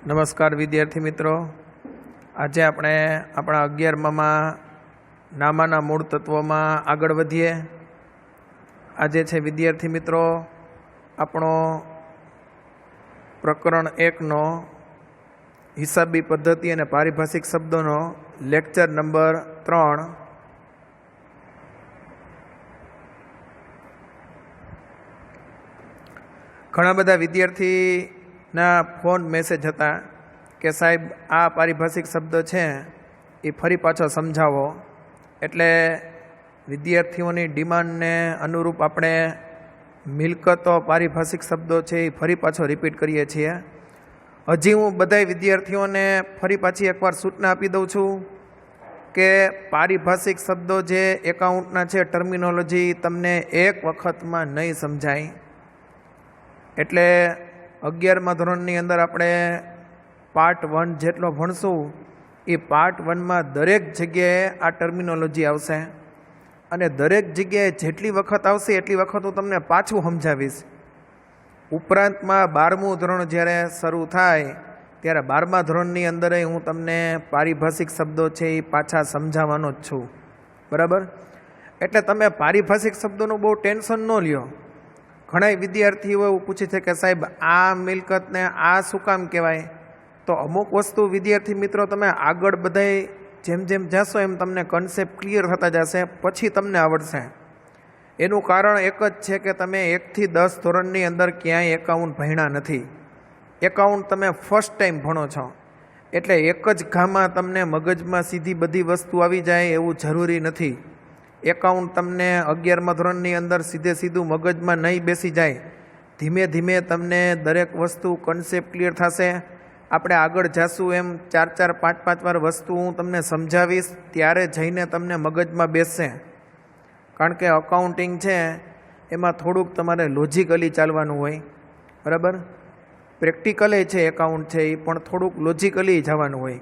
નમસ્કાર વિદ્યાર્થી મિત્રો, આજે આપણે આપણા 11માં નામાના મૂળ તત્વોમાં આગળ વધીએ. આજે છે વિદ્યાર્થી મિત્રો આપણો પ્રકરણ 1નો હિસાબી પદ્ધતિ અને પારિભાષિક શબ્દોનો લેક્ચર નંબર 3. ઘણા બધા વિદ્યાર્થીના ફોન મેસેજ હતા કે સાહેબ આ પારિભાષિક શબ્દ છે એ ફરી પાછો સમજાવો. એટલે વિદ્યાર્થીઓની ડિમાન્ડને અનુરૂપ આપણે મિલકતો પારિભાષિક શબ્દો છે એ ફરી પાછો રિપીટ કરીએ છીએ. હજી હું બધા વિદ્યાર્થીઓને ફરી પાછી એકવાર સૂચના આપી દઉં છું કે પારિભાષિક શબ્દો જે એકાઉન્ટના છે, ટર્મિનોલોજી તમને એક વખતમાં નહીં સમજાય. એટલે 11મા ધોરણની અંદર આપણે પાર્ટ 1 જેટલો ભણશું એ પાર્ટ 1માં દરેક જગ્યાએ આ ટર્મિનોલોજી આવશે અને દરેક જગ્યાએ જેટલી વખત આવશે એટલી વખત હું તમને પાછું સમજાવીશ. ઉપરાંતમાં 12મું ધોરણ જ્યારે શરૂ થાય ત્યારે 12મા ધોરણની અંદર હું તમને પારિભાષિક શબ્દો છે એ પાછા સમજાવવાનો જ છું. બરાબર? એટલે તમે પારિભાષિક શબ્દોનું બહુ ટેન્શન ન લ્યો. ઘણા વિદ્યાર્થીઓ એવું પૂછે છે કે સાહેબ આ મિલકતને આ શું કામ કહેવાય? તો અમુક વસ્તુ વિદ્યાર્થી મિત્રો તમે આગળ બધાય જેમ જેમ જશો એમ તમને કન્સેપ્ટ ક્લિયર થતા જશે, પછી તમને આવડશે. એનું કારણ એક જ છે કે તમે 1 થી 10 ધોરણની અંદર ક્યાંય એકાઉન્ટ ભણ્યા નથી. એકાઉન્ટ તમે ફર્સ્ટ ટાઈમ ભણો છો. એટલે એક જ ઘામાં તમને મગજમાં સીધી બધી વસ્તુ આવી જાય એવું જરૂરી નથી. એકાઉન્ટ તમને 11મા ધોરણની અંદર સીધું મગજમાં નહીં બેસી જાય. ધીમે ધીમે તમને દરેક વસ્તુ કન્સેપ્ટ ક્લિયર થશે. આપણે આગળ જાશું એમ 4-4, 5-5 વાર વસ્તુ હું તમને સમજાવીશ, ત્યારે જઈને તમને મગજમાં બેસશે. કારણ કે અકાઉન્ટિંગ છે એમાં થોડુંક તમારે લોજિકલી ચાલવાનું હોય. બરાબર? પ્રેક્ટિકલે છે એકાઉન્ટ છે એ પણ થોડુંક લોજિકલી જવાનું હોય.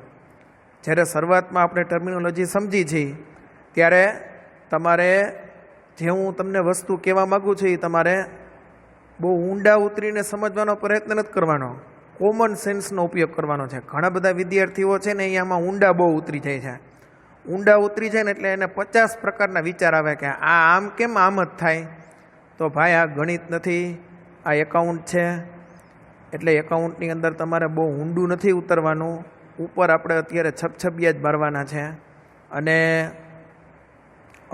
જ્યારે શરૂઆતમાં આપણે ટર્મિનોલોજી સમજી છીએ ત્યારે તમારે જે હું તમને વસ્તુ કહેવા માગું છું એ તમારે બહુ ઊંડા ઉતરીને સમજવાનો પ્રયત્ન નથી કરવાનો, કોમન સેન્સનો ઉપયોગ કરવાનો છે. ઘણા બધા વિદ્યાર્થીઓ છે ને અહીંયામાં ઊંડા બહુ ઉતરી જાય છે. ઊંડા ઉતરી જાય ને એટલે એને 50 પ્રકારના વિચાર આવે કે આ આમ કેમ આમ જ થાય. તો ભાઈ આ ગણિત નથી, આ એકાઉન્ટ છે. એટલે એકાઉન્ટની અંદર તમારે બહુ ઊંડું નથી ઉતરવાનું. ઉપર આપણે અત્યારે છબછબિયા જ મારવાના છે. અને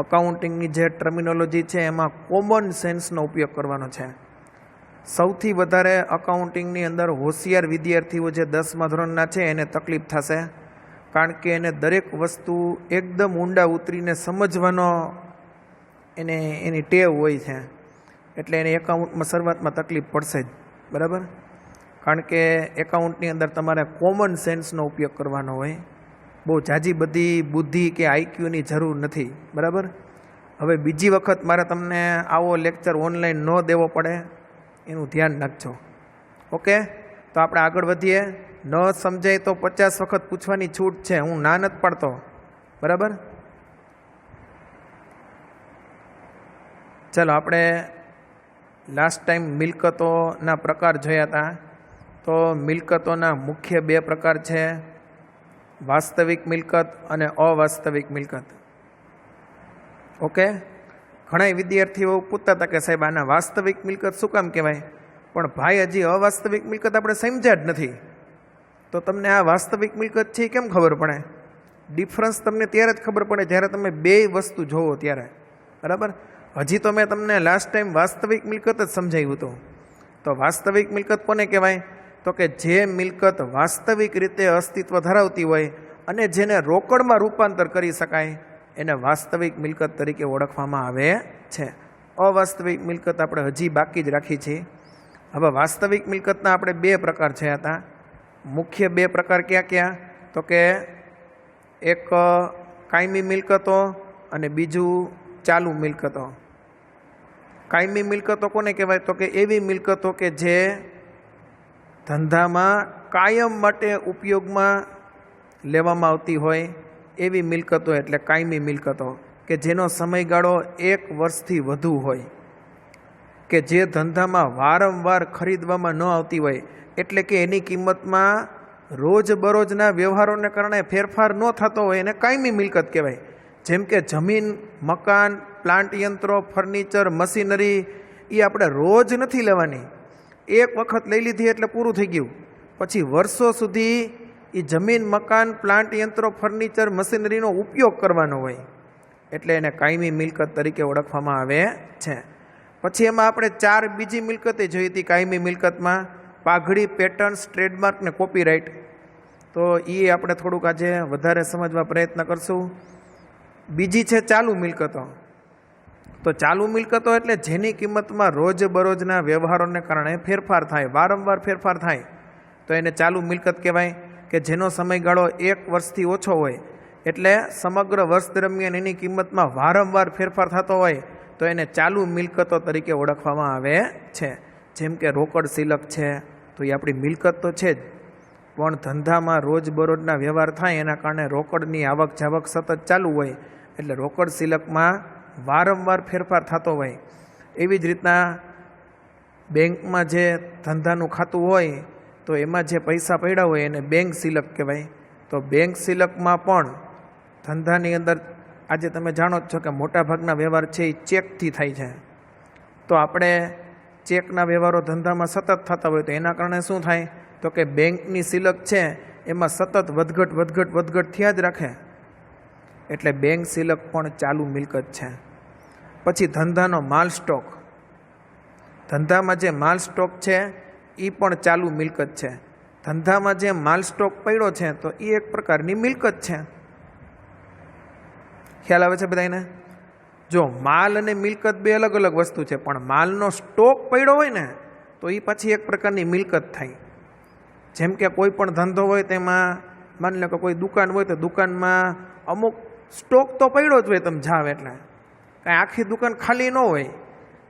અકાઉન્ટિંગની જે ટર્મિનોલોજી છે એમાં કોમન સેન્સનો ઉપયોગ કરવાનો છે. સૌથી વધારે અકાઉન્ટિંગની અંદર હોશિયાર વિદ્યાર્થીઓ જે 10મા ધોરણના છે એને તકલીફ થશે. કારણ કે એને દરેક વસ્તુ એકદમ ઊંડા ઉતરીને સમજવાનો એની ટેવ હોય છે. એટલે એને એકાઉન્ટમાં શરૂઆતમાં તકલીફ પડશે જ. બરાબર? કારણ કે એકાઉન્ટની અંદર તમારે કોમન સેન્સનો ઉપયોગ કરવાનો હોય. બહુ ઝાઝી બધી બુદ્ધિ કે આઈક્યુની જરૂર નથી. બરાબર? હવે બીજી વખત મારે તમને આવો લેક્ચર ઓનલાઈન ન દેવો પડે એનું ધ્યાન રાખજો. ઓકે? તો આપણે આગળ વધીએ. ન સમજાય તો 50 વખત પૂછવાની છૂટ છે, હું ના નથી પાડતો. બરાબર? ચાલો, આપણે લાસ્ટ ટાઈમ મિલકતોના પ્રકાર જોયા હતા. તો મિલકતોના મુખ્ય 2 પ્રકાર છે, વાસ્તવિક મિલકત અને અવાસ્તવિક મિલકત. ઓકે? ઘણા વિદ્યાર્થીઓ પૂછતા હતા કે સાહેબ આના વાસ્તવિક મિલકત શું કામ કહેવાય? પણ ભાઈ હજી અવાસ્તવિક મિલકત આપણે સમજ્યા જ નથી. તો તમને આ વાસ્તવિક મિલકત છે કેમ ખબર પડે? ડિફરન્સ તમને ત્યારે જ ખબર પડે જ્યારે તમે 2 વસ્તુ જોવો ત્યારે. બરાબર? હજી તો મેં તમને લાસ્ટ ટાઈમ વાસ્તવિક મિલકત જ સમજાવ્યું હતું. તો વાસ્તવિક મિલકત કોને કહેવાય? તો કે જે મિલકત વાસ્તવિક રીતે અસ્તિત્વ ધરાવતી હોય અને જેને રોકડમાં રૂપાંતર કરી શકાય એને વાસ્તવિક મિલકત તરીકે ઓળખવામાં આવે છે. અવાસ્તવિક મિલકત આપણે હજી બાકી જ રાખી છે. હવે વાસ્તવિક મિલકતના આપણે 2 પ્રકાર છે હતા. મુખ્ય 2 પ્રકાર ક્યાં ક્યાં? તો કે એક કાયમી મિલકતો અને બીજું ચાલુ મિલકતો. કાયમી મિલકતો કોને કહેવાય? તો કે એવી મિલકતો કે જે ધંધામાં કાયમ માટે ઉપયોગમાં લેવામાં આવતી હોય એવી મિલકતો એટલે કાયમી મિલકતો. કે જેનો સમયગાળો 1 વર્ષથી વધુ હોય, કે જે ધંધામાં વારંવાર ખરીદવામાં ન આવતી હોય, એટલે કે એની કિંમતમાં રોજબરોજના વ્યવહારોને કારણે ફેરફાર ન થતો હોય એને કાયમી મિલકત કહેવાય. જેમ કે જમીન, મકાન, પ્લાન્ટ યંત્રો, ફર્નિચર, મશીનરી એ આપણે રોજ નથી લેવાની. એક વખત લઈ લીધી એટલે પૂરું થઈ ગયું. પછી વર્ષો સુધી એ જમીન, મકાન, પ્લાન્ટ યંત્રો, ફર્નિચર, મશીનરીનો ઉપયોગ કરવાનો હોય એટલે એને કાયમી મિલકત તરીકે ઓળખવામાં આવે છે. પછી એમાં આપણે 4 બીજી મિલકતે જોઈ હતી કાયમી મિલકતમાં: પાઘડી, પેટર્ન્સ, ટ્રેડમાર્ક ને કોપીરાઇટ. તો એ આપણે થોડુંક આજે વધારે સમજવા પ્રયત્ન કરશું. બીજી છે ચાલુ મિલકતો. તો ચાલુ મિલકતો એટલે જેની કિંમતમાં રોજબરોજના વ્યવહારોને કારણે ફેરફાર થાય, વારંવાર ફેરફાર થાય તો એને ચાલુ મિલકત કહેવાય. કે જેનો સમયગાળો 1 વર્ષથી ઓછો હોય એટલે સમગ્ર વર્ષ દરમિયાન એની કિંમતમાં વારંવાર ફેરફાર થતો હોય તો એને ચાલુ મિલકતો તરીકે ઓળખવામાં આવે છે. જેમ કે રોકડ સિલક છે, તો એ આપણી મિલકત તો છે જ, પણ ધંધામાં રોજબરોજના વ્યવહાર થાય એના કારણે રોકડની આવક જાવક સતત ચાલુ હોય એટલે રોકડ સિલકમાં વારંવાર ફેરફાર થતો હોય. એવી જ રીતના બેંકમાં જે ધંધાનું ખાતું હોય તો એમાં જે પૈસા પડ્યા હોય એને બેંક સિલક કહેવાય. તો બેંક સિલકમાં પણ ધંધાની અંદર આજે તમે જાણો જ છો કે મોટાભાગના વ્યવહાર છે એ ચેકથી થાય છે. તો આપણે ચેકના વ્યવહારો ધંધામાં સતત થતા હોય તો એના કારણે શું થાય તો કે બેંકની સિલક છે એમાં સતત વધઘટ થયા જ રાખે એટલે બેંક સિલક પણ ચાલુ મિલકત છે. પછી ધંધાનો માલ સ્ટોક. ધંધામાં જે માલ સ્ટોક છે એ પણ ચાલુ મિલકત છે. ધંધામાં જે માલ સ્ટોક પડ્યો છે તો એ એક પ્રકારની મિલકત છે. ખ્યાલ આવે છે બધાને? જો માલ અને મિલકત બે અલગ અલગ વસ્તુ છે, પણ માલનો સ્ટોક પડ્યો હોય ને તો એ પછી એક પ્રકારની મિલકત થાય. જેમ કે કોઈ પણ ધંધો હોય તેમાં માની લો કે કોઈ દુકાન હોય તો દુકાનમાં અમુક સ્ટોક તો પડ્યો જ હોય, તમે જાવ એટલે કાંઈ આખી દુકાન ખાલી ન હોય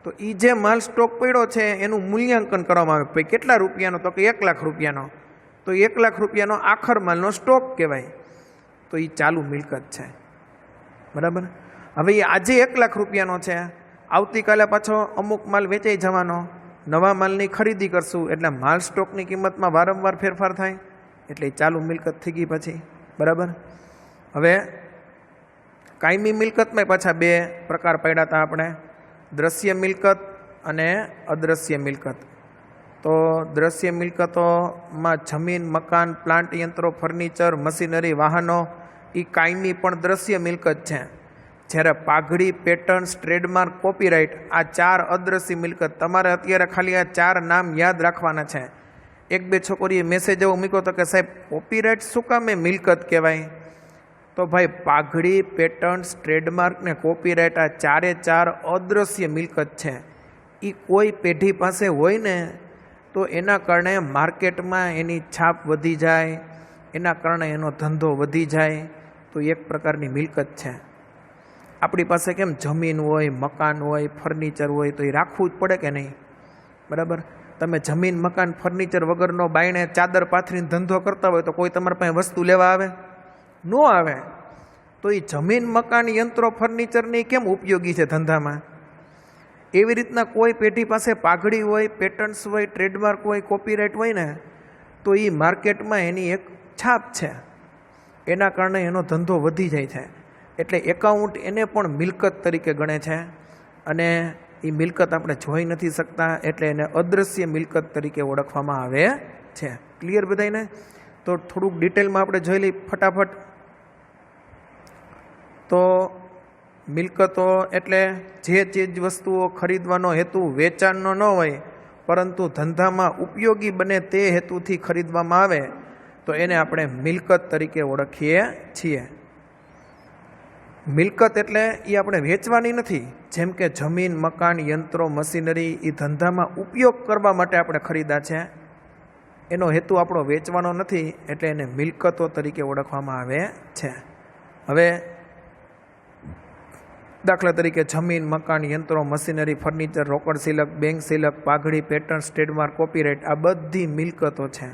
તો એ જે માલ સ્ટોક પડ્યો છે એનું મૂલ્યાંકન કરવામાં આવે. ભાઈ કેટલા રૂપિયાનો? તો કે 1 લાખ રૂપિયાનો. તો 1 લાખ રૂપિયાનો આખર માલનો સ્ટોક કહેવાય. તો એ ચાલુ મિલકત છે. બરાબર? હવે એ આજે 1 લાખ રૂપિયાનો છે, આવતીકાલે પાછો અમુક માલ વેચાઈ જવાનો, નવા માલની ખરીદી કરશું એટલે માલ સ્ટોકની કિંમતમાં વારંવાર ફેરફાર થાય એટલે ચાલુ મિલકત થઈ ગઈ પછી. બરાબર? હવે કાયમી મિલકતમાં પાછા 2 પ્રકાર પડ્યા હતા આપણે: દ્રશ્ય મિલકત અને અદ્રશ્ય મિલકત. તો દ્રશ્ય મિલકતોમાં જમીન, મકાન, પ્લાન્ટ યંત્રો, ફર્નિચર, મશીનરી, વાહનો એ કાયમી પણ દ્રશ્ય મિલકત છે. જ્યારે પાઘડી, પેટર્ન્સ, ટ્રેડમાર્ક, કોપીરાઇટ આ 4 અદ્રશ્ય મિલકત. તમારે અત્યારે ખાલી આ 4 નામ યાદ રાખવાના છે. 1-2 છોકરીએ મેસેજ એવો મૂક્યો હતો કે સાહેબ કોપીરાઇટ શું કામે મિલકત કહેવાય? તો ભાઈ પાઘડી, પેટર્ન્સ, ટ્રેડમાર્ક ને કોપીરાઇટ આ 4 અદ્રશ્ય મિલકત છે. એ કોઈ પેઢી પાસે હોય ને તો એના કારણે માર્કેટમાં એની છાપ વધી જાય, એના કારણે એનો ધંધો વધી જાય. તો એક પ્રકારની મિલકત છે. આપણી પાસે કેમ જમીન હોય, મકાન હોય, ફર્નિચર હોય તો એ રાખવું જ પડે કે નહીં? બરાબર? તમે જમીન, મકાન, ફર્નિચર વગરનો બાયણે ચાદર પાથરીને ધંધો કરતા હોય તો કોઈ તમારા પાસે વસ્તુ લેવા આવે? ન આવે. તો એ જમીન, મકાન, યંત્રો, ફર્નિચરની કેમ ઉપયોગી છે ધંધામાં? એવી રીતના કોઈ પેઢી પાસે પાઘડી હોય, પેટર્ન્સ હોય, ટ્રેડમાર્ક હોય, કોપીરાઇટ હોય ને તો એ માર્કેટમાં એની એક છાપ છે, એના કારણે એનો ધંધો વધી જાય છે. એટલે એકાઉન્ટ એને પણ મિલકત તરીકે ગણે છે અને એ મિલકત આપણે જોઈ નથી શકતા એટલે એને અદ્રશ્ય મિલકત તરીકે ઓળખવામાં આવે છે. ક્લિયર બધાને? તો થોડુંક ડિટેલમાં આપણે જોઈ લઈએ ફટાફટ. તો મિલકતો એટલે જે ચીજ વસ્તુઓ ખરીદવાનો હેતુ વેચાણનો ન હોય પરંતુ ધંધામાં ઉપયોગી બને તે હેતુથી ખરીદવામાં આવે તો એને આપણે મિલકત તરીકે ઓળખીએ છીએ. મિલકત એટલે એ આપણે વેચવાની નથી. જેમ કે જમીન, મકાન, યંત્રો, મશીનરી એ ધંધામાં ઉપયોગ કરવા માટે આપણે ખરીદ્યા છે, એનો હેતુ આપણો વેચવાનો નથી એટલે એને મિલકતો તરીકે ઓળખવામાં આવે છે. હવે દાખલા તરીકે જમીન, મકાન, યંત્રો, મશીનરી, ફર્નિચર, રોકડ સિલક, બેંક સિલક, પાઘડી, પેટર્ન્સ, ટ્રેડમાર્ક, કોપીરાઇટ આ બધી મિલકતો છે.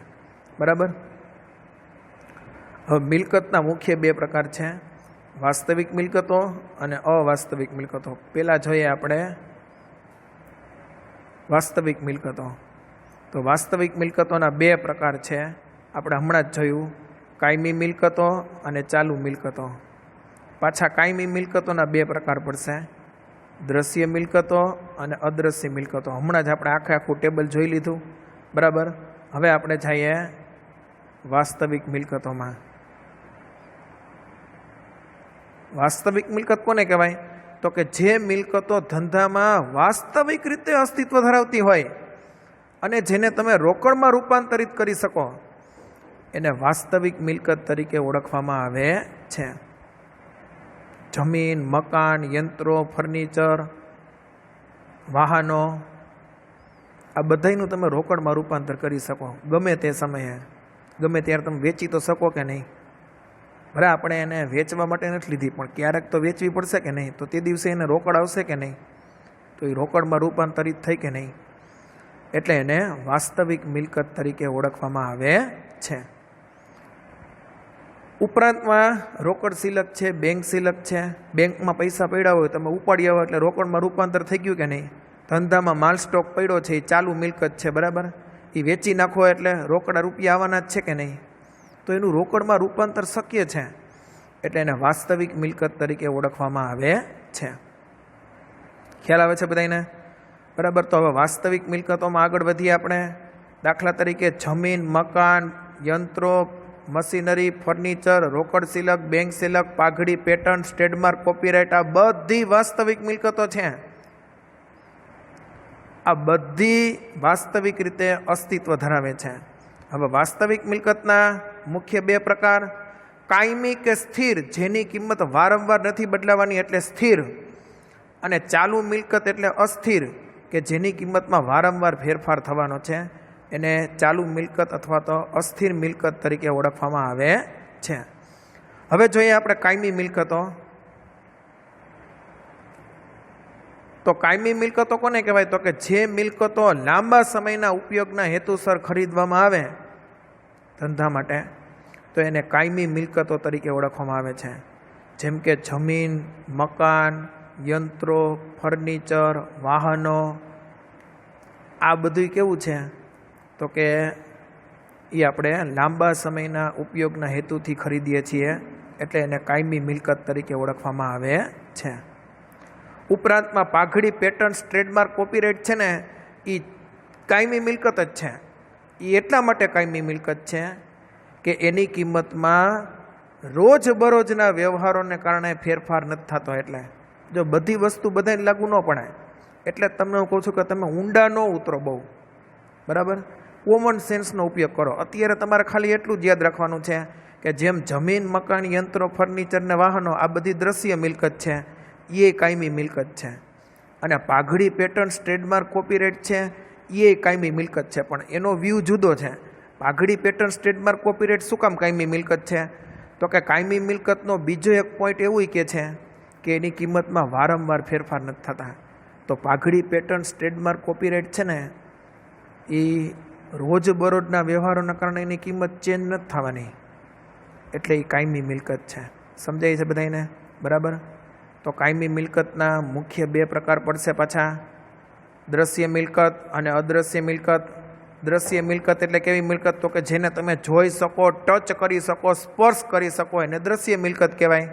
બરાબર? હવે મિલકતના મુખ્ય 2 પ્રકાર છે: વાસ્તવિક મિલકતો અને અવાસ્તવિક મિલકતો. પહેલાં જોઈએ આપણે વાસ્તવિક મિલકતો. તો વાસ્તવિક મિલકતોના 2 પ્રકાર છે: આપણે હમણાં જ જોયું કાયમી મિલકતો અને ચાલુ મિલકતો. પાછા કાયમી મિલકતોના બે પ્રકાર પડશે, દ્રશ્ય મિલકતો અને અદ્રશ્ય મિલકતો. હમણાં જ આપણે આખું ટેબલ જોઈ લીધું, બરાબર. હવે આપણે જઈએ વાસ્તવિક મિલકતોમાં. વાસ્તવિક મિલકત કોને કહેવાય? તો કે જે મિલકતો ધંધામાં વાસ્તવિક રીતે અસ્તિત્વ ધરાવતી હોય અને જેને તમે રોકડમાં રૂપાંતરિત કરી શકો એને વાસ્તવિક મિલકત તરીકે ઓળખવામાં આવે છે. જમીન, મકાન, યંત્રો, ફર્નિચર, વાહનો, આ બધાનું તમે રોકડમાં રૂપાંતર કરી શકો ગમે તે સમયે, ગમે ત્યારે તમે વેચી તો શકો કે નહીં? ભલે આપણે એને વેચવા માટે નથી લીધી, પણ ક્યારેક તો વેચવી પડશે કે નહીં? તો તે દિવસે એને રોકડ આવશે કે નહીં? તો એ રોકડમાં રૂપાંતરિત થઈ કે નહીં? એટલે એને વાસ્તવિક મિલકત તરીકે ઓળખવામાં આવે છે. ઉપરાંતમાં રોકડ સિલક છે, બેંક સિલક છે. બેંકમાં પૈસા પડ્યા હોય, તમે ઉપાડી આવો એટલે રોકડમાં રૂપાંતર થઈ ગયું કે નહીં? ધંધામાં માલ સ્ટોક પડ્યો છે, એ ચાલુ મિલકત છે, બરાબર. એ વેચી નાખો એટલે રોકડા રૂપિયા આવવાના જ છે કે નહીં? તો એનું રોકડમાં રૂપાંતર શક્ય છે, એટલે એને વાસ્તવિક મિલકત તરીકે ઓળખવામાં આવે છે. ખ્યાલ આવે છે બધાને? બરાબર. તો હવે વાસ્તવિક મિલકતોમાં આગળ વધીએ આપણે. દાખલા તરીકે જમીન, મકાન, યંત્રો, મશીનરી, ફર્નિચર, રોકડ સિલક, બેંક સિલક, પાઘડી, પેટન્ટ, ટ્રેડમાર્ક, કોપીરાઇટ, આ બધી વાસ્તવિક મિલકતો છે. આ બધી વાસ્તવિક રીતે અસ્તિત્વ ધરાવે છે. હવે વાસ્તવિક મિલકતના મુખ્ય બે પ્રકાર, કાયમી કે સ્થિર, જેની કિંમત વારંવાર નથી બદલાવાની એટલે સ્થિર, અને ચાલુ મિલકત એટલે અસ્થિર, કે જેની કિંમતમાં વારંવાર ફેરફાર થવાનો છે, એને ચાલુ મિલકત અથવા તો અસ્થિર મિલકત તરીકે ઓળખવામાં આવે છે. હવે જોઈએ આપણે કાયમી મિલકતો. તો કાયમી મિલકતો કોને કહેવાય? તો કે જે મિલકતો લાંબા સમયના ઉપયોગના હેતુસર ખરીદવામાં આવે ધંધા માટે, તો એને કાયમી મિલકતો તરીકે ઓળખવામાં આવે છે. જેમ કે જમીન, મકાન, યંત્રો, ફર્નિચર, વાહનો, આ બધું કેવું છે? તો કે એ આપણે લાંબા સમયના ઉપયોગના હેતુથી ખરીદીએ છીએ, એટલે એને કાયમી મિલકત તરીકે ઓળખવામાં આવે છે. ઉપરાંતમાં પાઘડી, પેટન્ટ, ટ્રેડમાર્ક, કોપીરાઇટ છે ને, એ કાયમી મિલકત જ છે. એ એટલા માટે કાયમી મિલકત છે કે એની કિંમતમાં રોજબરોજના વ્યવહારોને કારણે ફેરફાર નથી થતો. એટલે જો બધી વસ્તુ બધાને લાગુ ન પડે, એટલે તમને હું કહું છું કે તમે ઊંડા ન ઉતરો બહુ, બરાબર. કોમન સેન્સનો ઉપયોગ કરો. અત્યારે તમારે ખાલી એટલું જ યાદ રાખવાનું છે કે જેમ જમીન, મકાન, યંત્રો, ફર્નિચર ને વાહનો આ બધી દ્રશ્ય મિલકત છે, એ કાયમી મિલકત છે. અને પાઘડી, પેટન્ટ, ટ્રેડમાર્ક, કોપીરાઇટ છે, એ કાયમી મિલકત છે, પણ એનો વ્યૂ જુદો છે. પાઘડી, પેટન્ટ, ટ્રેડમાર્ક, કોપીરાઇટ શું કામ કાયમી મિલકત છે? તો કે કાયમી મિલકતનો બીજો એક પોઈન્ટ એવું કે છે કે એની કિંમતમાં વારંવાર ફેરફાર નથી થતા. તો પાઘડી, પેટન્ટ, ટ્રેડમાર્ક, કોપીરાઇટ છે ને, એ રોજબરોજના વ્યવહારોના કારણે એની કિંમત ચેન્જ નથી થવાની, એટલે એ કાયમી મિલકત છે. સમજાય છે બધાને? બરાબર. તો કાયમી મિલકતના મુખ્ય બે પ્રકાર પડશે પાછા, દ્રશ્ય મિલકત અને અદ્રશ્ય મિલકત. દ્રશ્ય મિલકત એટલે કેવી મિલકત? તો કે જેને તમે જોઈ શકો, ટચ કરી શકો, સ્પર્શ કરી શકો, એને દ્રશ્ય મિલકત કહેવાય.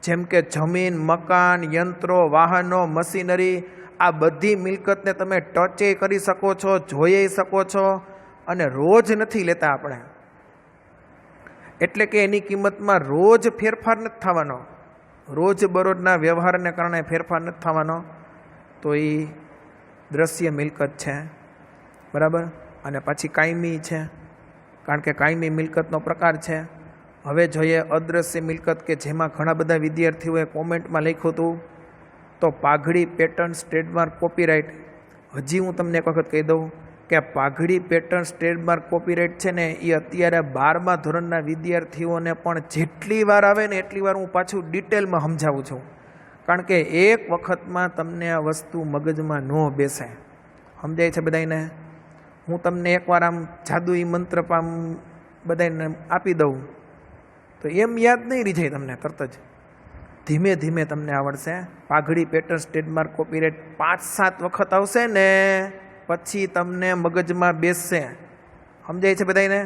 જેમ કે જમીન, મકાન, યંત્રો, વાહનો, મશીનરી, આ બધી મિલકતને તમે ટચે કરી શકો છો, જોઈ શકો છો, અને રોજ નથી લેતા આપણે, એટલે કે એની કિંમતમાં રોજ ફેરફાર નથી થવાનો, રોજબરોજના વ્યવહારને કારણે ફેરફાર નથી થવાનો, તો એ દ્રશ્ય મિલકત છે. બરાબર. અને પછી કાયમી છે, કારણ કે કાયમી મિલકતનો પ્રકાર છે. હવે જોઈએ અદ્રશ્ય મિલકત, કે જેમાં ઘણા બધા વિદ્યાર્થીઓએ કોમેન્ટમાં લખ્યું હતું. તો પાઘડી, પેટન્ટ, ટ્રેડમાર્ક, કોપીરાઇટ. હજી હું તમને એક વખત કહી દઉં કે પાઘડી, પેટન્ટ, ટ્રેડમાર્ક, કોપીરાઇટ છે ને, એ અત્યારે 12મા ધોરણના વિદ્યાર્થીઓને પણ જેટલી વાર આવે ને એટલી વાર હું પાછું ડિટેલમાં સમજાવું છું, કારણ કે એક વખતમાં તમને આ વસ્તુ મગજમાં ન બેસે. સમજાય છે બધાને? હું તમને એકવાર આમ જાદુઈ મંત્ર બધાને આપી દઉં તો એમ યાદ નહીં રહી જાય તમને તરત જ, ધીમે ધીમે તમને આવડશે. પાઘડી, પેટન્ટ, ટ્રેડમાર્ક, કોપીરાઇટ 5-7 વખત આવશે ને પછી તમને મગજમાં બેસશે. સમજાય છે બધાને?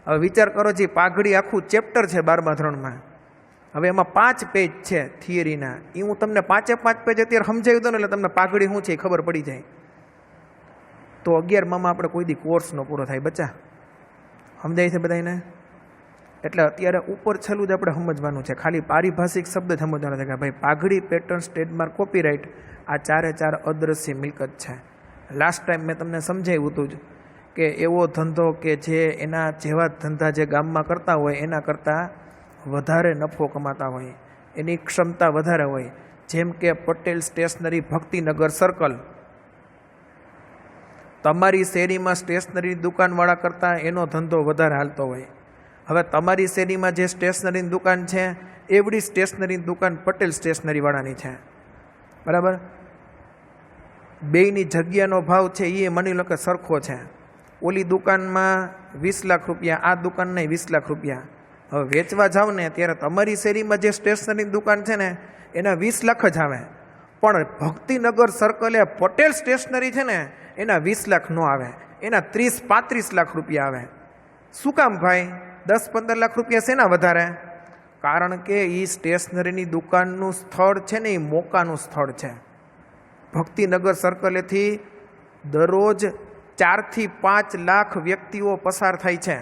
હવે વિચાર કરો જે પાઘડી આખું ચેપ્ટર છે 12મા ધોરણમાં, હવે એમાં 5 પેજ છે થિયરીના, એ હું તમને 5 પેજ અત્યારે સમજાવી દઉં ને એટલે તમને પાઘડી શું છે એ ખબર પડી જાય. તો 11માં આપણે કોઈ દી કોર્સ ન પૂરો થાય બચ્ચા, સમજાય છે બધાને? એટલે અત્યારે ઉપર છેલ્લું જ આપણે સમજવાનું છે, ખાલી પારિભાષિક શબ્દ જ સમજવાનો છે કે ભાઈ પાઘડી, પેટર્ન્સ, ટ્રેડમાર્ક, કોપીરાઇટ આ 4 અદ્રશ્ય મિલકત છે. લાસ્ટ ટાઈમ મેં તમને સમજાવ્યું હતું જ કે એવો ધંધો કે જે એના જેવા ધંધા જે ગામમાં કરતા હોય એના કરતાં વધારે નફો કમાતા હોય, એની ક્ષમતા વધારે હોય, જેમ કે પટેલ સ્ટેશનરી ભક્તિનગર સર્કલ. તમારી શેરીમાં સ્ટેશનરી દુકાનવાળા કરતાં એનો ધંધો વધારે હાલતો હોય. હવે તમારી શેરીમાં જે સ્ટેશનરીની દુકાન છે એવડી સ્ટેશનરીની દુકાન પટેલ સ્ટેશનરીવાળાની છે, બરાબર? બેયની જગ્યાનો ભાવ છે એ માની લો કે સરખો છે. ઓલી દુકાનમાં 20 લાખ રૂપિયા, આ દુકાનના 20 લાખ રૂપિયા. હવે વેચવા જાવ ને ત્યારે તમારી શેરીમાં જે સ્ટેશનરીની દુકાન છે ને એના 20 લાખ જ આવે, પણ ભક્તિનગર સર્કલે પટેલ સ્ટેશનરી છે ને એના 20 લાખ ન આવે, એના 30-35 લાખ રૂપિયા આવે. શું કામ ભાઈ? 10-15 લાખ રૂપિયા શેના વધારે? કારણ કે એ સ્ટેશનરીની દુકાનનું સ્થળ છે ને એ મોકાનું સ્થળ છે. ભક્તિનગર સર્કલેથી દરરોજ 4 થી 5 લાખ વ્યક્તિઓ પસાર થાય છે,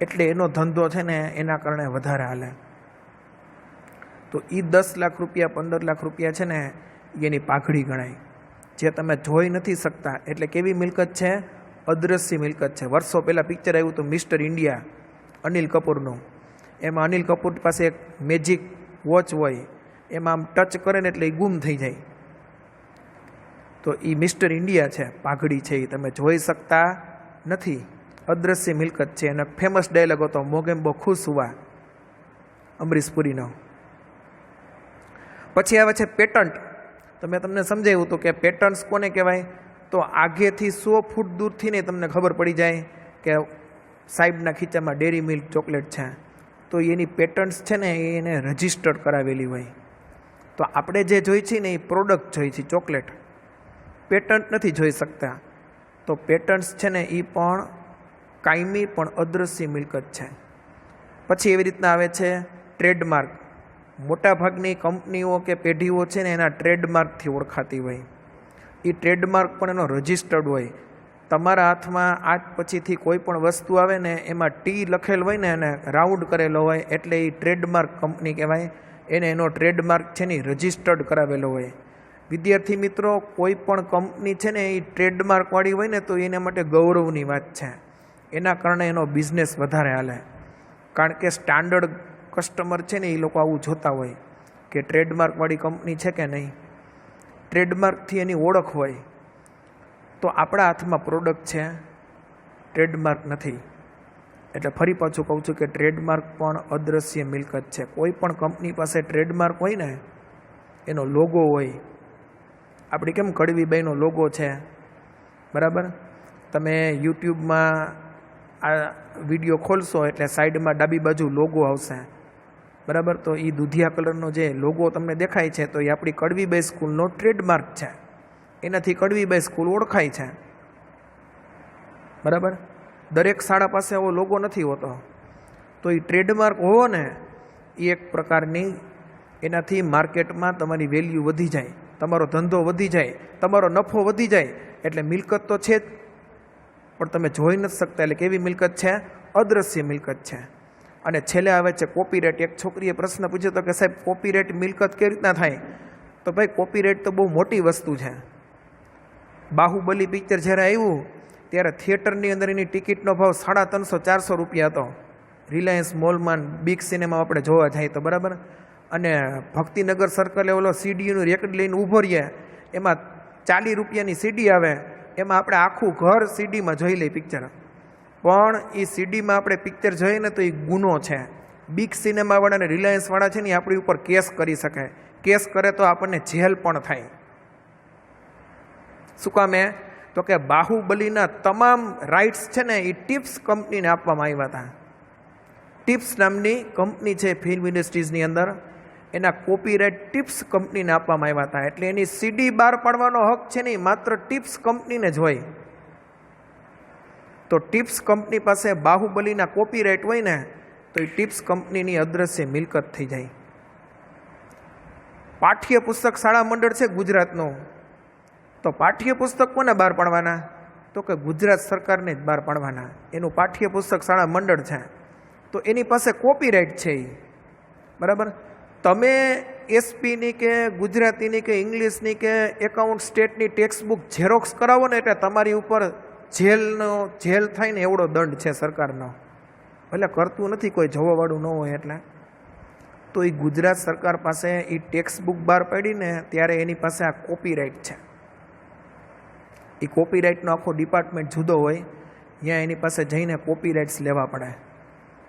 એટલે એનો ધંધો છે ને એના કારણે વધારે હાલે. તો એ 10 લાખ રૂપિયા 15 લાખ રૂપિયા છે ને એની પાઘડી ગણાય, જે તમે જોઈ નથી શકતા. એટલે કેવી મિલકત છે? અદ્રશ્ય મિલકત છે. વર્ષો પહેલાં પિક્ચર આવ્યું હતું મિસ્ટર ઇન્ડિયા અનિલ કપૂરનું. એમાં અનિલ કપૂર પાસે એક મેજિક વોચ હોય, એમાં આમ ટચ કરે ને એટલે એ ગુમ થઈ જાય. તો એ મિસ્ટર ઇન્ડિયા છે, પાઘડી છે, એ તમે જોઈ શકતા નથી, અદ્રશ્ય મિલકત છે. એનો ફેમસ ડાયલોગ હતો મોગેમ્બો ખુશ હુઆ, અમરીશ પુરીનો. પછી આવે છે પેટન્ટ. તો મેં તમને સમજાવ્યું હતું કે પેટન્ટ્સ કોને કહેવાય? તો આગેથી 100 ફૂટ દૂરથી ને તમને ખબર પડી જાય કે સાહેબના ખીચામાં ડેરી મિલ્ક ચોકલેટ છે, તો એની પેટન્ટ્સ છે ને એને રજિસ્ટર્ડ કરાવેલી હોય. તો આપણે જે જોઈ છીએ ને એ પ્રોડક્ટ જોઈ છે, ચોકલેટ, પેટન્ટ નથી જોઈ શકતા. તો પેટન્ટ્સ છે ને એ પણ કાયમી પણ અદ્રશ્ય મિલકત છે. પછી એવી રીતના આવે છે ટ્રેડમાર્ક. મોટાભાગની કંપનીઓ કે પેઢીઓ છે ને એના ટ્રેડમાર્કથી ઓળખાતી હોય. એ ટ્રેડમાર્ક પણ એનો રજિસ્ટર્ડ હોય. તમારા હાથમાં આજ પછીથી કોઈ પણ વસ્તુ આવે ને એમાં ટી લખેલ હોય ને એને રાઉન્ડ કરેલો હોય એટલે એ ટ્રેડમાર્ક કંપની કહેવાય. એને એનો ટ્રેડમાર્ક છે ને રજિસ્ટર્ડ કરાવેલો હોય. વિદ્યાર્થી મિત્રો, કોઈ પણ કંપની છે ને એ ટ્રેડમાર્કવાળી હોય ને તો એના માટે ગૌરવની વાત છે. એના કારણે એનો બિઝનેસ વધારે હાલે, કારણ કે સ્ટાન્ડર્ડ કસ્ટમર છે ને એ લોકો આવું જોતા હોય કે ટ્રેડમાર્કવાળી કંપની છે કે નહીં. ટ્રેડમાર્કથી એની ઓળખ હોય. તો આપણા હાથમાં પ્રોડક્ટ છે, ટ્રેડમાર્ક નથી. એટલે ફરી પાછું કહું છું કે ટ્રેડમાર્ક પણ અદ્રશ્ય મિલકત છે. કોઈ પણ કંપની પાસે ટ્રેડમાર્ક હોય ને, એનો લોગો હોય, આપણી કેમ કડવીબાઈનો લોગો છે, બરાબર? તમે યુટ્યુબમાં આ વિડીયો ખોલશો એટલે સાઈડમાં ડાબી બાજુ લોગો આવશે, બરાબર? તો એ દૂધિયા કલરનો જે લોગો તમને દેખાય છે તો એ આપણી કડવીબાઈ સ્કૂલનો ટ્રેડમાર્ક છે. એનાથી કડવીબાઈ સ્કૂલ ઓળખાય છે, બરાબર? દરેક શાળા પાસે એવો લોગો નથી હોતો. તો એ ટ્રેડમાર્ક હોવો ને એ એક પ્રકારની, એનાથી માર્કેટમાં તમારી વેલ્યુ વધી જાય, તમારો ધંધો વધી જાય, તમારો નફો વધી જાય. એટલે મિલકત તો છે જ, પણ તમે જોઈ નથી શકતા. એટલે કેવી મિલકત છે? અદ્રશ્ય મિલકત છે. અને છેલ્લે આવે છે કોપીરાઇટ. એક છોકરીએ પ્રશ્ન પૂછ્યો હતો કે સાહેબ કોપીરાઇટ મિલકત કેવી રીતના થાય? તો ભાઈ કોપીરાઇટ તો બહુ મોટી વસ્તુ છે. બાહુબલી પિક્ચર જ્યારે આવ્યું ત્યારે થિયેટરની અંદર એની ટિકિટનો ભાવ 350-400 રૂપિયા હતો. રિલાયન્સ મોલમાં બિગ સિનેમા આપણે જોવા જાય તો, બરાબર? અને ભક્તિનગર સર્કલે ઓલો સીડીનું રેકડ લઈને ઊભો રહીએ, એમાં 40 રૂપિયાની સીડી આવે, એમાં આપણે આખું ઘર સીડીમાં જોઈ લઈએ પિક્ચર. પણ એ સીડીમાં આપણે પિક્ચર જોઈએ ને તો એ ગુનો છે. બિગ સિનેમાવાળા અને રિલાયન્સવાળા છે ને એ આપણી ઉપર કેસ કરી શકે. કેસ કરે તો આપણને જેલ પણ થાય. શું કામે? તો કે બાહુબલીના તમામ રાઇટ્સ છે ને એ ટિપ્સ કંપનીને આપવામાં આવ્યા હતા. ટિપ્સ નામની કંપની છે ફિલ્મ ઇન્ડસ્ટ્રીઝની અંદર, એના કોપીરાઇટ ટિપ્સ કંપનીને આપવામાં આવ્યા હતા. એટલે એની સીડી બહાર પાડવાનો હક છે ને માત્ર ટિપ્સ કંપનીને જ હોય. તો ટિપ્સ કંપની પાસે બાહુબલીના કોપીરાઇટ હોય ને તો એ ટિપ્સ કંપનીની અદ્રશ્ય મિલકત થઈ જાય. પાઠ્યપુસ્તક શાળા મંડળ છે ગુજરાતનું, તો પાઠ્યપુસ્તક કોને બહાર પાડવાના? તો કે ગુજરાત સરકારને જ બહાર પાડવાના. એનું પાઠ્યપુસ્તક શાળા મંડળ છે, તો એની પાસે કોપીરાઇટ છે એ. બરાબર. તમે એસપીની કે ગુજરાતીની કે ઇંગ્લિશની કે એકાઉન્ટ સ્ટેટની ટેક્સ્ટ બુક ઝેરોક્સ કરાવો ને એટલે તમારી ઉપર જેલ થાય ને એવડો દંડ છે સરકારનો. એટલે કરતું નથી કોઈ, જોવાવાળું ન હોય એટલે. તો એ ગુજરાત સરકાર પાસે એ ટેક્સ્ટ બુક બહાર પાડીને ત્યારે એની પાસે આ કોપીરાઇટ છે. એ કોપીરાઇટનો આખો ડિપાર્ટમેન્ટ જુદો હોય, ત્યાં એની પાસે જઈને કોપીરાઇટ્સ લેવા પડે.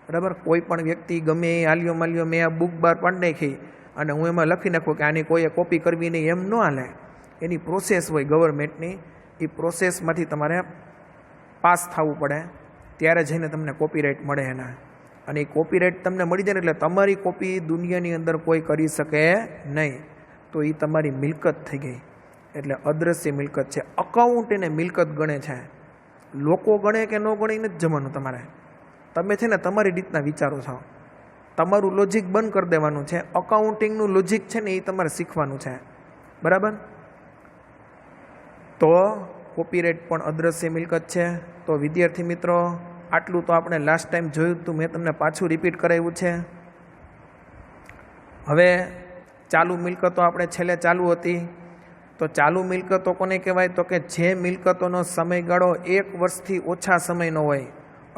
બરાબર. કોઈ પણ વ્યક્તિ ગમે એ આલિયો માલિયો મેં આ બુક બહાર પાડી નાખી અને હું એમાં લખી નાખું કે આની કોઈએ કોપી કરવી નહીં, એમ ન હાલે. એની પ્રોસેસ હોય ગવર્મેન્ટની, એ પ્રોસેસમાંથી તમારે પાસ થવું પડે, ત્યારે જઈને તમને કોપીરાઇટ મળે એના. અને એ કોપીરાઇટ તમને મળી જાય ને એટલે તમારી કોપી દુનિયાની અંદર કોઈ કરી શકે નહીં. તો એ તમારી મિલકત થઈ ગઈ. એટલે અદ્રશ્ય મિલકત છે. અકાઉન્ટ એને મિલકત ગણે છે. લોકો ગણે કે ન ગણે એ નથી જવાનું તમારે. તમે છે ને તમારી રીતના વિચારો છો, તમારું લોજિક બંધ કરી દેવાનું છે. અકાઉન્ટિંગનું લોજિક છે ને એ તમારે શીખવાનું છે. બરાબર. તો કોપીરાઇટ પણ અદ્રશ્ય મિલકત છે. તો વિદ્યાર્થી મિત્રો, આટલું તો આપણે લાસ્ટ ટાઈમ જોયું હતું, મેં તમને પાછું રિપીટ કરાવ્યું છે. હવે ચાલુ મિલકતો આપણે છેલ્લે ચાલુ હતી. તો ચાલુ મિલકતો કોને કહેવાય? તો કે જે મિલકતોનો સમયગાળો 1 વર્ષથી ઓછા સમયનો હોય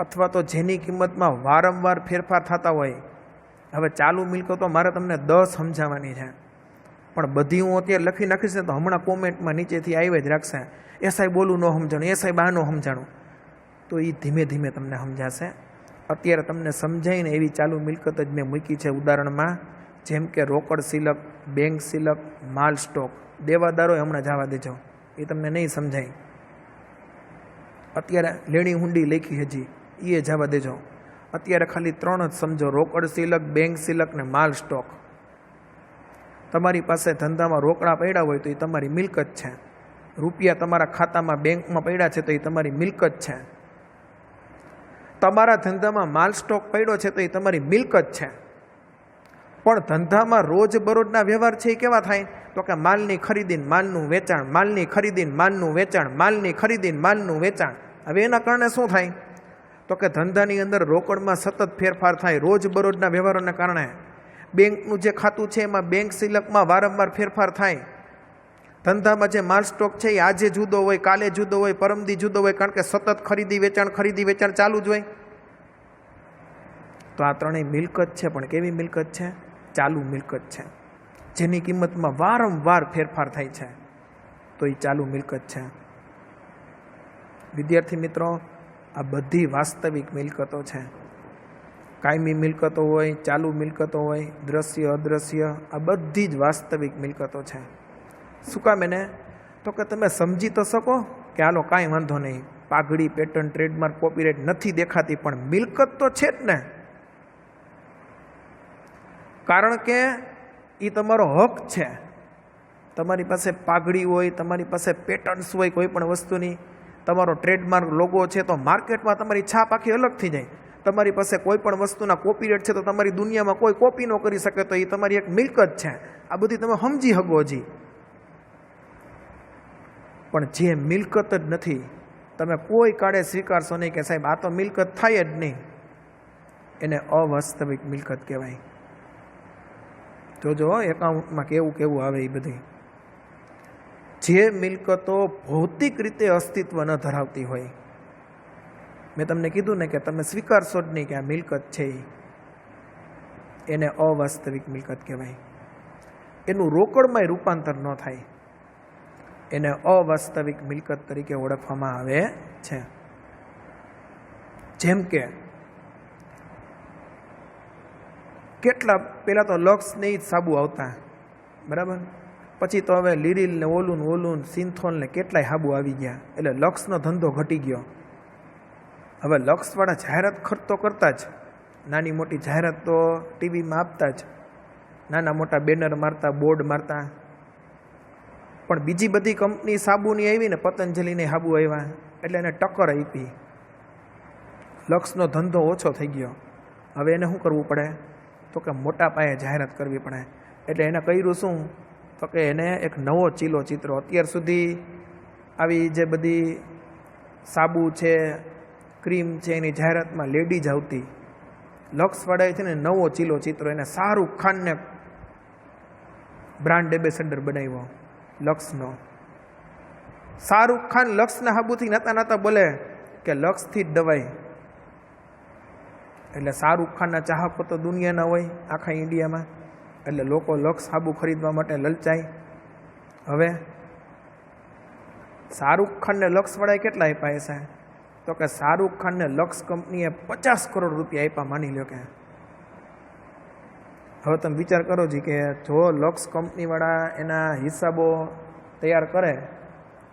અથવા તો જેની કિંમતમાં વારંવાર ફેરફાર થતા હોય. હવે ચાલુ મિલકતો મારે તમને 10 સમજાવવાની છે, પણ બધી હું અત્યારે લખી નાખીશ ને તો હમણાં કોમેન્ટમાં નીચેથી આવી જ રાખશે, એ સાહેબ બોલું ન સમજાણું, એ સાહેબ આ ન સમજાણું. તો એ ધીમે ધીમે તમને સમજાશે. અત્યારે તમને સમજાઈને એવી ચાલુ મિલકત જ મેં મૂકી છે ઉદાહરણમાં, જેમ કે રોકડ સિલક, બેંક સિલક, માલ સ્ટોક. દેવાદારો હમણાં જવા દેજો, એ તમને નહીં સમજાય. અત્યારે લેણી હુંડી લેખી હજી, એ જવા દેજો. અત્યારે ખાલી 3 જ સમજો: રોકડ સિલક, બેંક સિલક ને માલ સ્ટોક. તમારી પાસે ધંધામાં રોકડા પડ્યા હોય તો એ તમારી મિલકત છે. રૂપિયા તમારા ખાતામાં બેંકમાં પડ્યા છે તો એ તમારી મિલકત છે. તમારા ધંધામાં માલ સ્ટોક પડ્યો છે તો એ તમારી મિલકત છે. પણ ધંધામાં રોજબરોજના વ્યવહાર છે એ કેવા થાય? તો કે માલની ખરીદીને માલનું વેચાણ, માલની ખરીદીને માલનું વેચાણ, માલની ખરીદીને માલનું વેચાણ. હવે એના કારણે શું થાય? તો કે ધંધાની અંદર રોકડમાં સતત ફેરફાર થાય રોજબરોજના વ્યવહારોના કારણે. બેંકનું જે ખાતું છે એમાં બેંક સિલકમાં વારંવાર ફેરફાર થાય. ધંધામાં જે માલ સ્ટોક છે એ આજે જુદો હોય, કાલે જુદો હોય, પરમદી જુદો હોય, કારણ કે સતત ખરીદી વેચાણ ચાલુ જ હોય. તો આ ત્રણેય મિલકત છે, પણ કેવી મિલકત છે? ચાલુ મિલકત છે, જેની કિંમતમાં વારંવાર ફેરફાર થાય છે. તો એ ચાલુ મિલકત છે. વિદ્યાર્થી મિત્રો, આ બધી વાસ્તવિક મિલકતો છે. કાયમી મિલકતો હોય, ચાલુ મિલકતો હોય, દ્રશ્ય અદ્રશ્ય, આ બધી જ વાસ્તવિક મિલકતો છે. શું કામ એને? તો કે તમે સમજી તો શકો કે હાલો કાંઈ વાંધો નહીં, પાઘડી, પેટર્ન, ટ્રેડમાર્ક, કોપીરાઇટ નથી દેખાતી, પણ મિલકત તો છે જ ને. કારણ કે એ તમારો હક છે. તમારી પાસે પાઘડી હોય, તમારી પાસે પેટર્ન્સ હોય કોઈ પણ વસ્તુની, તમારો ટ્રેડમાર્ક લોગો છે, તો માર્કેટમાં તમારી છાપ આખી અલગ થઈ જાય. તમારી પાસે કોઈ પણ વસ્તુના કોપીરાઇટ છે તો તમારી દુનિયામાં કોઈ કોપી ન કરી શકે, તો એ તમારી એક મિલકત છે. આ બધી તમે સમજી શકો હજી. પણ જે મિલકત જ નથી, તમે કોઈ કાળે સ્વીકારશો નહીં કે સાહેબ આ તો મિલકત થાય જ નહીં, એને અવાસ્તવિક મિલકત કહેવાય. જોજો એકાઉન્ટમાં કેવું કેવું આવે એ બધી. જે મિલકતો ભૌતિક રીતે અસ્તિત્વ ન ધરાવતી હોય, મેં તમને કીધું ને કે તમે સ્વીકારશો જ નહીં કે આ મિલકત છે, એને અવાસ્તવિક મિલકત કહેવાય. એનું રોકડમાં રૂપાંતર ન થાય, એને અવાસ્તવિક મિલકત તરીકે ઓળખવામાં આવે છે. જેમ કે કેટલા પહેલાં તો લક્સ ને જ સાબુ આવતા, બરાબર. પછી તો હવે લીરીલ ને ઓલુન સિન્થોલ ને કેટલાય સાબુ આવી ગયા, એટલે લક્સનો ધંધો ઘટી ગયો. હવે લક્સવાળા જાહેરાત ખર્ચ તો કરતા જ, નાની મોટી જાહેરાત તો ટીવીમાં આપતા જ, નાના મોટા બેનર મારતા, બોર્ડ મારતા. પણ બીજી બધી કંપની સાબુની આવી ને, પતંજલિની સાબુ આવ્યા, એટલે એને ટક્કર આપી. લક્ષનો ધંધો ઓછો થઈ ગયો. હવે એને શું કરવું પડે? તો કે મોટા પાયે જાહેરાત કરવી પડે. એટલે એને કર્યું શું? તો કે એને એક નવો ચીલો ચિત્રો. અત્યાર સુધી આવી જે બધી સાબુ છે, ક્રીમ છે, એની જાહેરાતમાં લેડીઝ આવતી. લક્ષવાળાએ છે ને નવો ચીલો ચિત્રો એને શાહરૂખ ખાનને બ્રાન્ડ એમ્બેસેડર બનાવ્યો લક્ષનો. શાહરૂખ ખાન લક્ષના હાબુથી નતા બોલે કે લક્ષથી જ દવાઈ. એટલે શાહરૂખ ખાનના ચાહકો તો દુનિયાના હોય આખા ઇન્ડિયામાં. એટલે લોકો લક્ષ સાબુ ખરીદવા માટે લલચાય. હવે શાહરૂખ ખાનને લક્ષવાળાએ કેટલા આપ્યા છે? તો કે શાહરૂખ ખાનને લક્ષ કંપનીએ 50 કરોડ રૂપિયા આપ્યા, માની લો કે. હવે તમે વિચાર કરો જી કે જો લક્ષ કંપનીવાળા એના હિસાબો તૈયાર કરે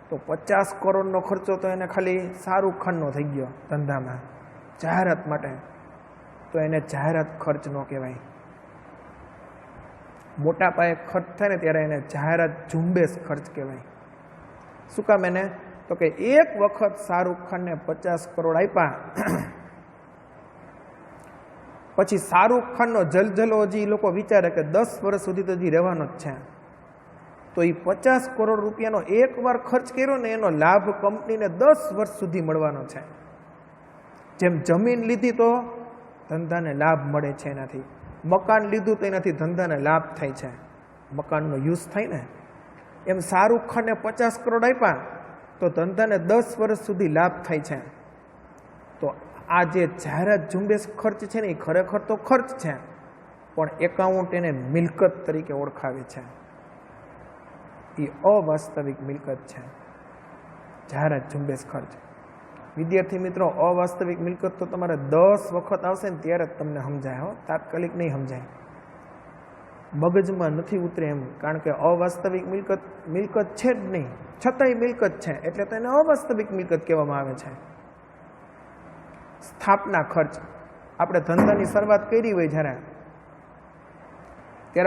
તો 50 કરોડનો ખર્ચો તો એને ખાલી શાહરૂખ ખાનનો થઈ ગયો ધંધામાં જાહેરાત માટે. તો એને જાહેરાત ખર્ચ ન કહેવાય. મોટા પાયે ખર્ચ થાય ને ત્યારે એને જાહેરાત ઝુંબેશ ખર્ચ કહેવાય. શું કામ એને? તો કે એક વખત શાહરૂખ ખાનને 50 કરોડ આપ્યા, પછી શાહરૂખ ખાનનો જલજલો હજી લોકો વિચારે કે 10 વર્ષ સુધી તો હજી રહેવાનો જ છે. તો એ 50 કરોડ રૂપિયાનો એકવાર ખર્ચ કર્યો ને એનો લાભ કંપનીને 10 વર્ષ સુધી મળવાનો છે. જેમ જમીન લીધી તો ધંધાને લાભ મળે છે એનાથી, મકાન લીધું તો એનાથી ધંધાને લાભ થાય છે, મકાનનો યુઝ થાય ને. એમ શાહરૂખ ખાનને 50 કરોડ આપ્યા તો ધંધાને 10 વર્ષ સુધી લાભ થાય છે. તો આ જે જાહેરાત ઝુંબેશ ખર્ચ છે ને એ ખરેખર તો ખર્ચ છે, પણ એકાઉન્ટ એને મિલકત તરીકે ઓળખાવે છે. એ અવાસ્તવિક મિલકત છે જાહેરાત ઝુંબેશ ખર્ચ. વિદ્યાર્થી મિત્રો, અવાસ્તવિક મિલકત તો તમારે 10 વખત આવશે ને ત્યારે જ તમને સમજાય. હો, તાત્કાલિક નહીં સમજાય, મગજમાં નથી ઉતરે એમ. કારણ કે અવાસ્તવિક મિલકત છે જ નહીં, છતાંય મિલકત છે એટલે તો એને અવાસ્તવિક મિલકત કહેવામાં આવે છે. સ્થાપના ખર્ચ. આપણે ધંધાની શરૂઆત કરી હોય જ્યારે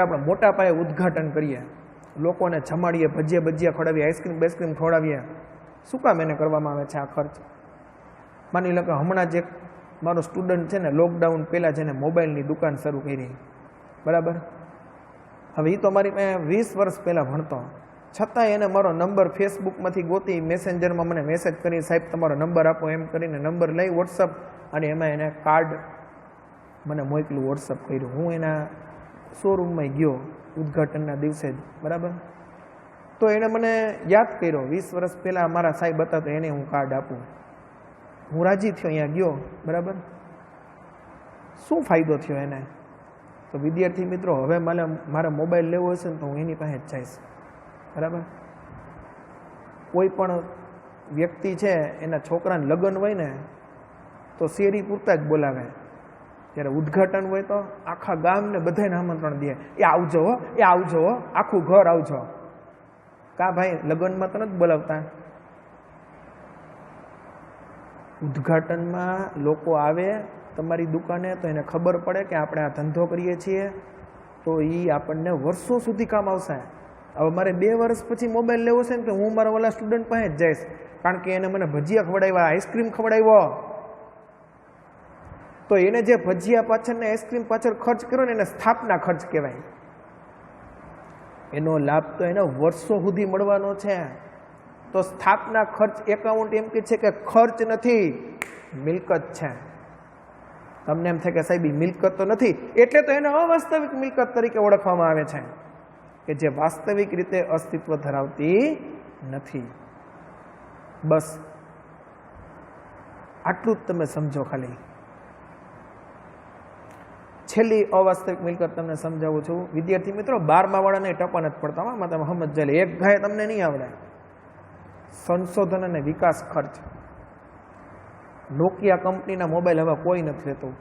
આપણે મોટા પાયે ઉદ્ઘાટન કરીએ, લોકોને જમાડીએ, ભજીયા ખવડાવીએ, આઈસ્ક્રીમ ખવડાવીએ. શું કામ એને કરવામાં આવે છે આ ખર્ચ? માની લો કે હમણાં જ એક મારો સ્ટુડન્ટ છે ને લોકડાઉન પહેલાં જેને મોબાઈલની દુકાન શરૂ કરી, બરાબર. હવે એ તો મારી પાસે 20 વર્ષ પહેલાં ભણતો, છતાંય એને મારો નંબર ફેસબુકમાંથી ગોતી મેસેન્જરમાં મને મેસેજ કરી, સાહેબ તમારો નંબર આપો, એમ કરીને નંબર લઈ વોટ્સઅપ, અને એમાં એને કાર્ડ મને મોકલ્યું, વોટ્સઅપ કર્યું. હું એના શોરૂમમાં ગયો ઉદ્ઘાટનના દિવસે જ, બરાબર. તો એણે મને યાદ કર્યો, 20 વર્ષ પહેલાં મારા સાહેબ હતા તો એને હું કાર્ડ આપું. હું રાજી થયો, અહીંયા ગયો, બરાબર. શું ફાયદો થયો એને? તો વિદ્યાર્થી મિત્રો, હવે મારે મોબાઈલ લેવો હશે ને તો હું એની પાસે જ જઈશ, બરાબર. કોઈ પણ વ્યક્તિ છે એના છોકરાને લગ્ન હોય ને તો શેરી પૂરતા જ બોલાવે, જ્યારે ઉદ્ઘાટન હોય તો આખા ગામને બધાને આમંત્રણ દે, એ આવજો, એ આવજો, આખું ઘર આવજો. કા ભાઈ, લગ્નમાં તો નથી બોલાવતા. ઉદ્ઘાટનમાં લોકો આવે તમારી દુકાને તો એને ખબર પડે કે આપણે આ ધંધો કરીએ છીએ, તો એ આપણને વર્ષો સુધી કામ આવશે. હવે મારે 2 વર્ષ પછી મોબાઈલ લેવો છે ને તો હું મારા ઓલા સ્ટુડન્ટ પાસે જ જઈશ, કારણ કે એને મને ભજીયા ખવડાવ્યા, આઈસ્ક્રીમ ખવડાવ્યો. તો એને જે ભજીયા પાછળ ને આઈસ્ક્રીમ પાછળ ખર્ચ કર્યો ને એને સ્થાપના ખર્ચ કહેવાય. એનો લાભ તો એને વર્ષો સુધી મળવાનો છે. તો સ્થાપના ખર્ચ એકાઉન્ટ એમ કે છે કે ખર્ચ નથી, મિલકત છે. તમને એમ થાય કે સાહેબ મિલકત તો નથી, એટલે તો એને અવાસ્તવિક મિલકત તરીકે ઓળખવામાં આવે છે, કે જે વાસ્તવિક રીતે અસ્તિત્વ ધરાવતી નથી. બસ આટલું જ તમે સમજો. ખાલી છેલ્લી અવાસ્તવિક મિલકત તમને સમજાવું છું. વિદ્યાર્થી મિત્રો, 12મા વાળાને ટપા નથી પડતા, આમાં તમે સમજ લે, એક ગાય તમને નહીં આવડે. સંશોધન અને વિકાસ ખર્ચ. નોકિયા કંપનીના મોબાઈલ હવે કોઈ નથી લેતું.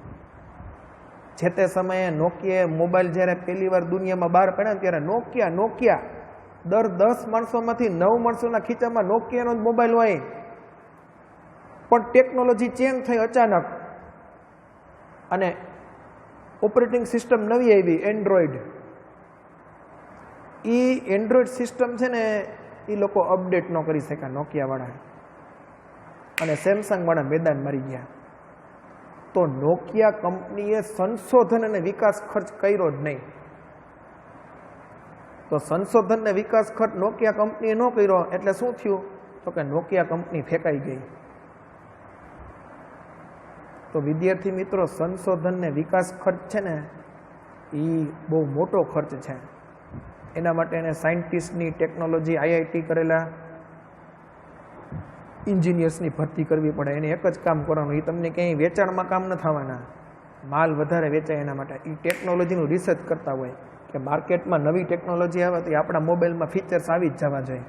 જે તે સમયે નોકિયા મોબાઈલ જ્યારે પહેલી વાર દુનિયામાં બહાર પડ્યા ને ત્યારે નોકિયા દર 10 માણસોમાંથી 9 માણસોના ખીચામાં નોકિયાનો જ મોબાઈલ હોય. પણ ટેકનોલોજી ચેન્જ થઈ અચાનક, અને ઓપરેટિંગ સિસ્ટમ નવી આવી, એન્ડ્રોઈડ. એ એન્ડ્રોઈડ સિસ્ટમ છે ને એ લોકો અપડેટ ન કરી શક્યા નોકિયાવાળા, અને સેમસંગવાળા મેદાન મારી ગયા. તો નોકિયા કંપનીએ સંશોધન અને વિકાસ ખર્ચ કર્યો જ નહીં. તો સંશોધન અને વિકાસ ખર્ચ નોકિયા કંપનીએ ન કર્યો એટલે શું થયું? તો કે નોકિયા કંપની ફેંકાઈ ગઈ. તો વિદ્યાર્થી મિત્રો, સંશોધન ને વિકાસ ખર્ચ છે ને એ બહુ મોટો ખર્ચ છે. એના માટે એને સાયન્ટિસ્ટની, ટેકનોલોજી, આઈઆઈટી કરેલા એન્જિનિયર્સની ભરતી કરવી પડે. એને એક જ કામ કરવાનું, એ તમને ક્યાંય વેચાણમાં કામ ન થવાના, માલ વધારે વેચાય એના માટે. એ ટેકનોલોજીનું રિસર્ચ કરતા હોય કે માર્કેટમાં નવી ટેકનોલોજી આવે તો એ આપણા મોબાઈલમાં ફીચર્સ આવી જ જવા જોઈએ.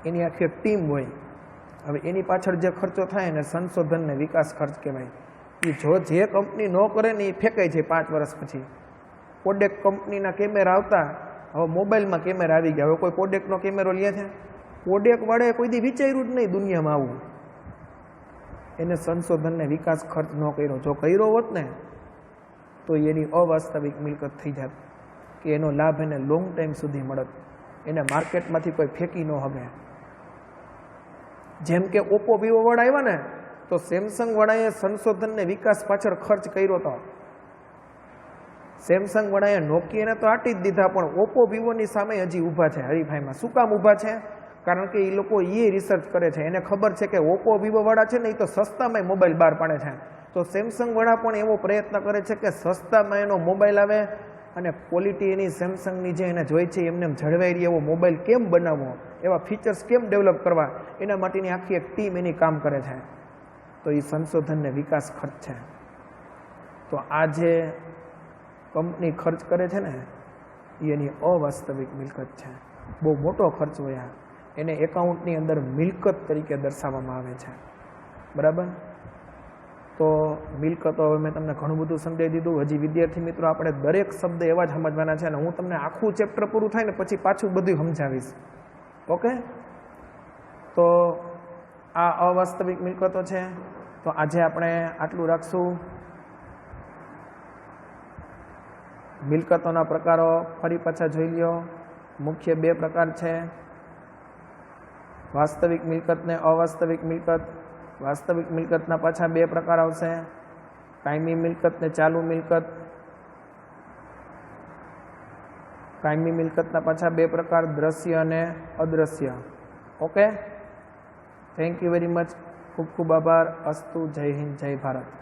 એની આખી એક ટીમ હોય. હવે એની પાછળ જે ખર્ચો થાય ને સંશોધન ને વિકાસ ખર્ચ કહેવાય. એ જો જે કંપની ન કરે ને એ ફેંકાય છે 5 વર્ષ પછી. કોડેક કંપનીના કેમેરા આવતા, હવે મોબાઈલમાં કેમેરા આવી ગયા. હવે કોઈ કોડેકનો કેમેરો લે છે? કોડેક વાળાએ કોઈ દી વિચાર્યું જ નહીં દુનિયામાં આવું. એને સંશોધન ને વિકાસ ખર્ચ ન કર્યો. જો કર્યો હોત ને તો એની અવાસ્તવિક મિલકત થઈ જાત, કે એનો લાભ એને લોંગ ટાઈમ સુધી મળત. એને માર્કેટમાંથી કોઈ ફેંકી ન હગે. જેમ કે ઓપ્પો વિવો વાળા આવ્યા ને, તો સેમસંગ વાળાએ સંશોધન ને વિકાસ પાછળ ખર્ચ કર્યો હતો. સેમસંગ વાળાએ નોકિયાને તો આટી જ દીધા, પણ ઓપ્પો વિવોની સામે હજી ઊભા છે હરીફાઈમાં. શું કામ ઊભા છે? કારણ કે એ લોકો એ રિસર્ચ કરે છે. એને ખબર છે કે ઓપ્પો વિવો વાળા છે ને એ તો સસ્તામાં મોબાઈલ બહાર પાડે છે. તો સેમસંગ વાળા પણ એવો પ્રયત્ન કરે છે કે સસ્તામાં એનો મોબાઈલ આવે અને ક્વોલિટી એની સેમસંગની જે એને જોઈ છે એમને જળવાઈ રહી એવો મોબાઈલ કેમ બનાવવો, એવા ફીચર્સ કેમ ડેવલપ કરવા, એના માટેની આખી એક ટીમ એની કામ કરે છે. તો એ સંશોધન ને વિકાસ ખર્ચ છે. તો આ જે કંપની ખર્ચ કરે છે ને એ એની અવાસ્તવિક મિલકત છે. બહુ મોટો ખર્ચ હોય. એને એકાઉન્ટની અંદર મિલકત તરીકે દર્શાવવામાં આવે છે. બરાબર? તો મિલકતો હવે મેં તમને ઘણું બધું સમજાવી દીધું. હજી વિદ્યાર્થી મિત્રો આપણે દરેક શબ્દ એવા જ સમજવાના છે, અને હું તમને આખું ચેપ્ટર પૂરું થાય ને પછી પાછું બધું સમજાવીશ. ઓકે? તો આ અવાસ્તવિક મિલકતો છે. તો આજે આપણે આટલું રાખશું. મિલકતોના પ્રકારો ફરી પાછા જોઈ લ્યો. મુખ્ય 2 પ્રકાર છે, વાસ્તવિક મિલકત ને અવાસ્તવિક મિલકત. વાસ્તવિક મિલકતના પાછા 2 પ્રકાર આવશે, કાયમી મિલકત ને ચાલુ મિલકત. કાયમી મિલકતના પાછા 2 પ્રકાર, દ્રશ્ય અને અદ્રશ્ય. Okay? Thank you very much. ખૂબ ખૂબ આભાર. અસ્તુ. જય હિન્દ, જય ભારત.